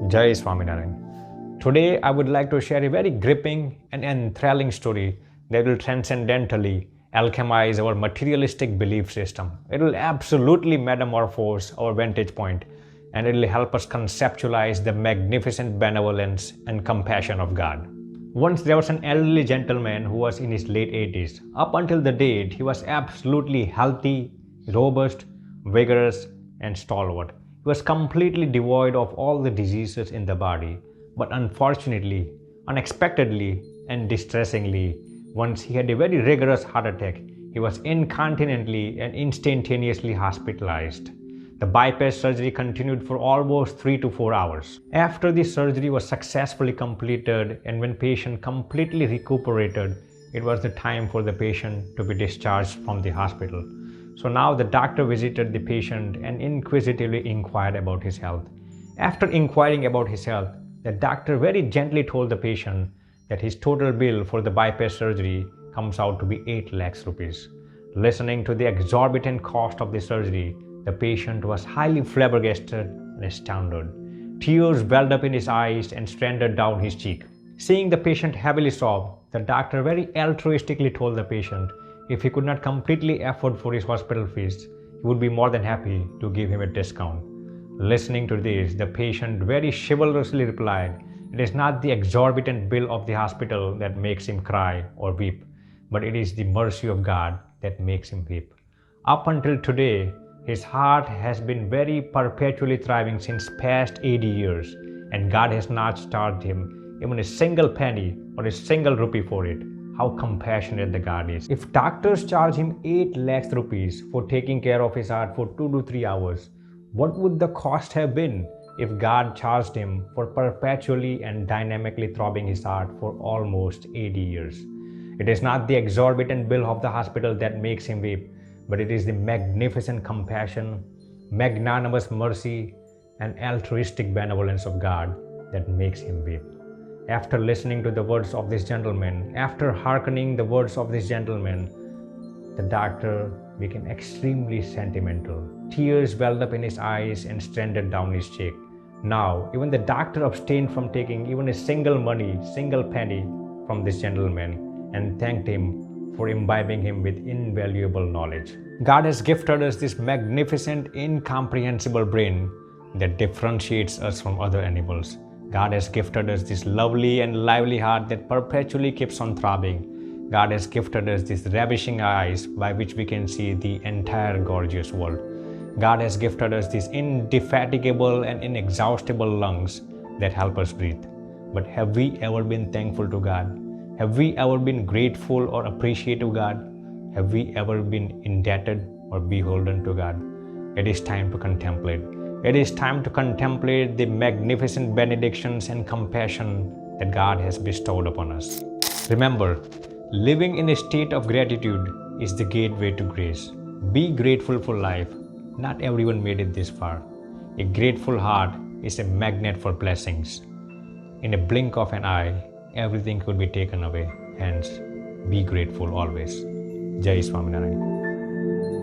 Jai Swaminarayan. Today I would like to share a very gripping and enthralling story that will transcendentally alchemize our materialistic belief system. It will absolutely metamorphose our vantage point, and it will help us conceptualize the magnificent benevolence and compassion of God. Once there was an elderly gentleman who was in his late 80s. Up until the date, he was absolutely healthy, robust, vigorous, and stalwart. He was completely devoid of all the diseases in the body. But unfortunately, unexpectedly, and distressingly, once he had a very rigorous heart attack, he was incontinently and instantaneously hospitalized. The bypass surgery continued for almost 3 to 4 hours. After the surgery was successfully completed and when patient completely recuperated, it was the time for the patient to be discharged from the hospital. So now the doctor visited the patient and inquisitively inquired about his health. After inquiring about his health, the doctor very gently told the patient that his total bill for the bypass surgery comes out to be 8 lakhs rupees. Listening to the exorbitant cost of the surgery, the patient was highly flabbergasted and astounded. Tears welled up in his eyes and stranded down his cheek. Seeing the patient heavily sob, the doctor very altruistically told the patient if he could not completely afford for his hospital fees, he would be more than happy to give him a discount. Listening to this, the patient very chivalrously replied, "It is not the exorbitant bill of the hospital that makes him cry or weep, but it is the mercy of God that makes him weep." Up until today, his heart has been very perpetually thriving since past 80 years, and God has not charged him even a single penny or a single rupee for it. How compassionate the God is. If doctors charge him 8 lakhs rupees for taking care of his heart for 2 to 3 hours, what would the cost have been if God charged him for perpetually and dynamically throbbing his heart for almost 80 years? It is not the exorbitant bill of the hospital that makes him weep, but it is the magnificent compassion, magnanimous mercy, and altruistic benevolence of God that makes him weep. After listening to the words of this gentleman, after hearkening the words of this gentleman, the doctor became extremely sentimental. Tears welled up in his eyes and stranded down his cheek. Now, even the doctor abstained from taking even a single penny from this gentleman and thanked him for imbibing him with invaluable knowledge. God has gifted us this magnificent, incomprehensible brain that differentiates us from other animals. God has gifted us this lovely and lively heart that perpetually keeps on throbbing. God has gifted us these ravishing eyes by which we can see the entire gorgeous world. God has gifted us these indefatigable and inexhaustible lungs that help us breathe. But have we ever been thankful to God? Have we ever been grateful or appreciative of God? Have we ever been indebted or beholden to God? It is time to contemplate. It is time to contemplate the magnificent benedictions and compassion that God has bestowed upon us. Remember, living in a state of gratitude is the gateway to grace. Be grateful for life. Not everyone made it this far. A grateful heart is a magnet for blessings. In a blink of an eye, everything could be taken away. Hence, be grateful always. Jai Swaminarayan.